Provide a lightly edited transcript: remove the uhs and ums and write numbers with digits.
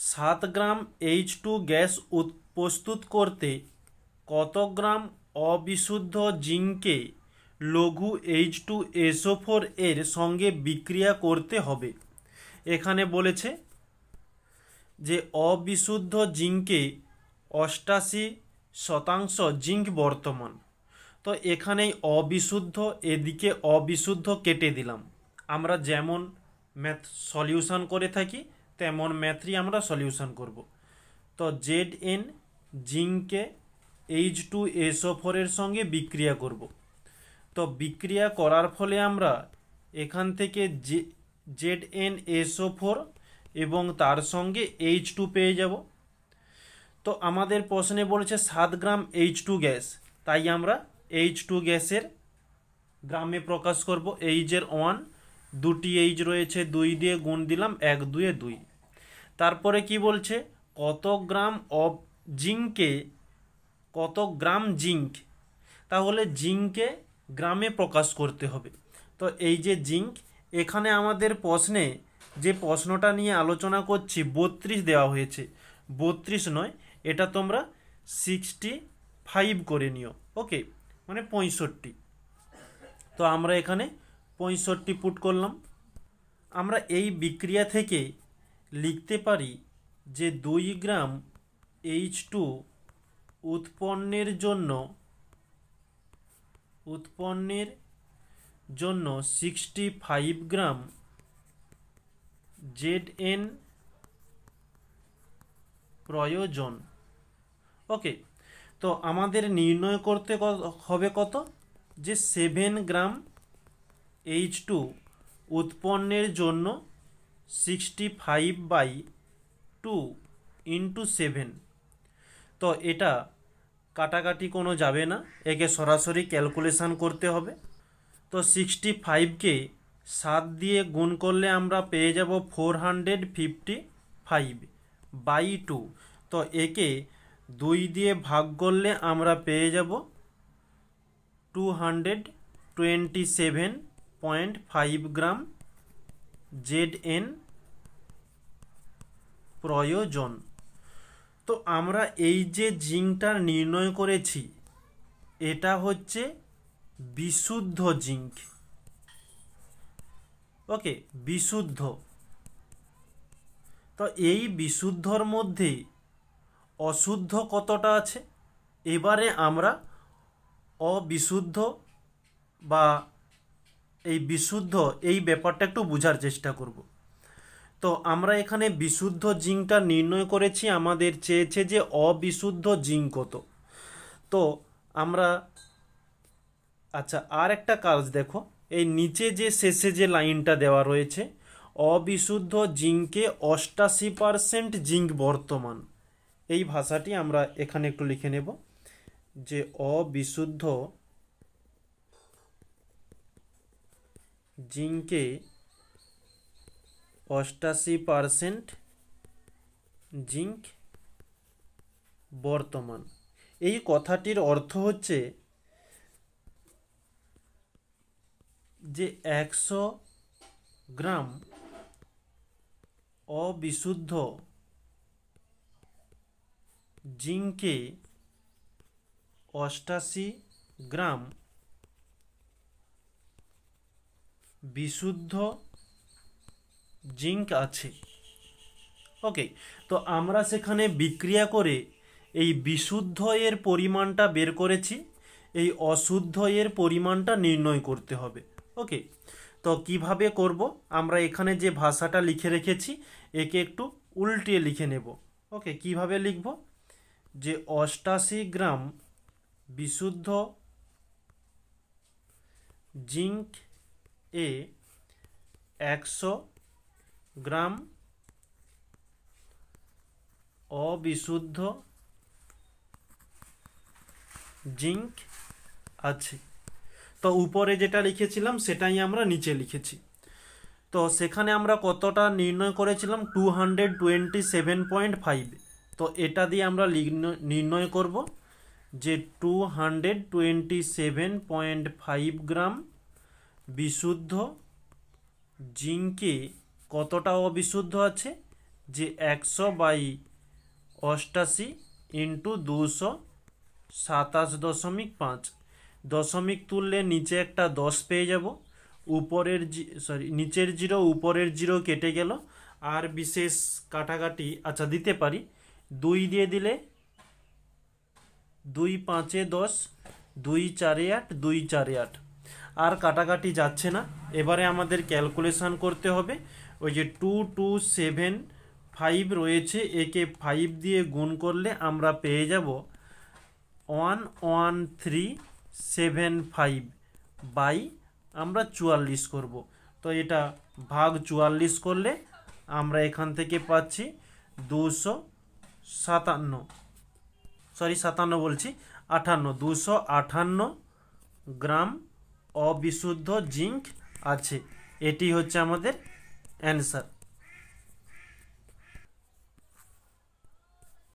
7 গ্রাম H2 gas প্রস্তুত করতে কত গ্রাম অবিশুদ্ধ জিঙ্ককে লঘু H2SO4 এর সঙ্গে বিক্রিয়া করতে হবে। এখানে বলেছে যে অবিশুদ্ধ জিঙ্কে 88% জিঙ্ক বর্তমান। তো এখানেই অবিশুদ্ধ, এদিকে অবিশুদ্ধ কেটে দিলাম। আমরা যেমন ম্যাথ সলিউশন করে থাকি তেমন ম্যাথই আমরা সলিউশন করব। তো Zn জিঙ্ককে H2SO4 এর সঙ্গে বিক্রিয়া করব। তো বিক্রিয়া করার ফলে আমরা এখান থেকে ZnSO4 এবং তার সঙ্গে H2 পেয়ে যাব। তো আমাদের প্রশ্নে বলেছে 7 গ্রাম H2 গ্যাস, তাই আমরা H2 গ্যাসের গ্রামে প্রকাশ করব। এইচের 1, দুটি এইচ রয়েছে, 2 দিয়ে গুণ দিলাম, 1 2 2। তারপরে কি বলছে, কত গ্রাম অফ জিঙ্কে, কত গ্রাম জিঙ্ক, তাহলে জিঙ্কে গ্রামে প্রকাশ করতে হবে। তো এই যে জিঙ্ক, এখানে আমাদের প্রশ্নে যে প্রশ্নটা নিয়ে আলোচনা করছি 32 দেওয়া হয়েছে, 32 নয়, এটা তোমরা 65 করে নিও। ওকে, মানে 65। তো আমরা এখানে 65 পুট করলাম। আমরা এই বিক্রিয়া থেকে লিখতে পারি যে 2 গ্রাম H2 উৎপন্নের জন্য 65 গ্রাম Zn প্রয়োজন। ওকে, তো আমাদের নির্ণয় করতে হবে কত, যে 7 গ্রাম H2 উৎপন্নের জন্য 65/2 × 7। তো এটা কাটাকাটি কোনো যাবে না, একে সরাসরি ক্যালকুলেশন করতে হবে। তো 65কে 7 দিয়ে গুণ করলে আমরা পেয়ে যাব 455/2। তো একে 2 দিয়ে ভাগ করলে আমরা পেয়ে যাব 227.5 গ্রাম Zn প্রয়োজন। তো আমরা এই যে জিঙ্কটা নির্ণয় করেছি, এটা হচ্ছে বিশুদ্ধ জিঙ্ক। ওকে, বিশুদ্ধ। তো এই বিশুদ্ধর মধ্যে অশুদ্ধ কতটা আছে, এবারে আমরা অবিশুদ্ধ বা এই বিশুদ্ধ এই ব্যাপারটা একটু বোঝার চেষ্টা করব। তো আমরা এখানে বিশুদ্ধ জিঙ্কটা নির্ণয় করেছি, আমাদের চেয়েছে যে অবিশুদ্ধ জিঙ্ক কত। তো আমরা আচ্ছা, আর একটা কাজ দেখো, এই নিচে যে শেষে যে লাইনটা দেওয়া রয়েছে, অবিশুদ্ধ জিঙ্কে 88% জিঙ্ক বর্তমান, এই ভাষাটি আমরা এখানে একটু লিখে নেব যে অবিশুদ্ধ জিঙ্কে 88% জিঙ্ক বর্তমান। এই কথাটির অর্থ হচ্ছে যে 100 গ্রাম অবিশুদ্ধ জিঙ্কে 88 গ্রাম বিশুদ্ধ জিঙ্ক আছে। ওকে, তো আমরা সেখানে বিক্রিয়া করে এই বিশুদ্ধ এর পরিমাণটা বের করেছি, এই অশুদ্ধ এর পরিমাণটা নির্ণয় করতে হবে। ওকে, তো কিভাবে করব, আমরা এখানে যে ভাষাটা লিখে রেখেছি একে একটু উল্টিয়ে লিখে নেব। ওকে, কিভাবে লিখব, যে 88 গ্রাম বিশুদ্ধ জিঙ্ক এ 100 গ্রাম অবিশুদ্ধ জিঙ্ক আছে। তো উপরে যেটা লিখেছিলাম সেটাই আমরা নিচে লিখেছি। তো সেখানে আমরা কতটা নির্ণয় করেছিলাম, 227.5। তো এটা দিয়ে আমরা নির্ণয় করব যে 227.5 গ্রাম বিশুদ্ধ জিঙ্কে কতটা অবিশুদ্ধ আছে, যে 100/88 ইন্টু 227.5। দশমিক তুললে নিচে একটা 10 পেয়ে যাব, উপরের নিচের জিরো উপরের জিরো কেটে গেল। আর বিশেষ কাটাকাটি আচ্ছা দিতে পারি, 2 দিয়ে দিলে 2 5 10, 2 4 8, 2 4 8। আর কাটাকাটি যাচ্ছে না। এবারে আমাদের ক্যালকুলেশন করতে হবে। ওই যে 2275 রয়েছে, একে 5 দিয়ে গুণ করলে আমরা পেয়ে যাব 11375 বাই আমরা 44 করব। তো এটা ভাগ 44 করলে আমরা এখান থেকে পাচ্ছি 258 গ্রাম অবিশুদ্ধ জিঙ্ক আছে। এটি হচ্ছে আমাদের অ্যান্সার।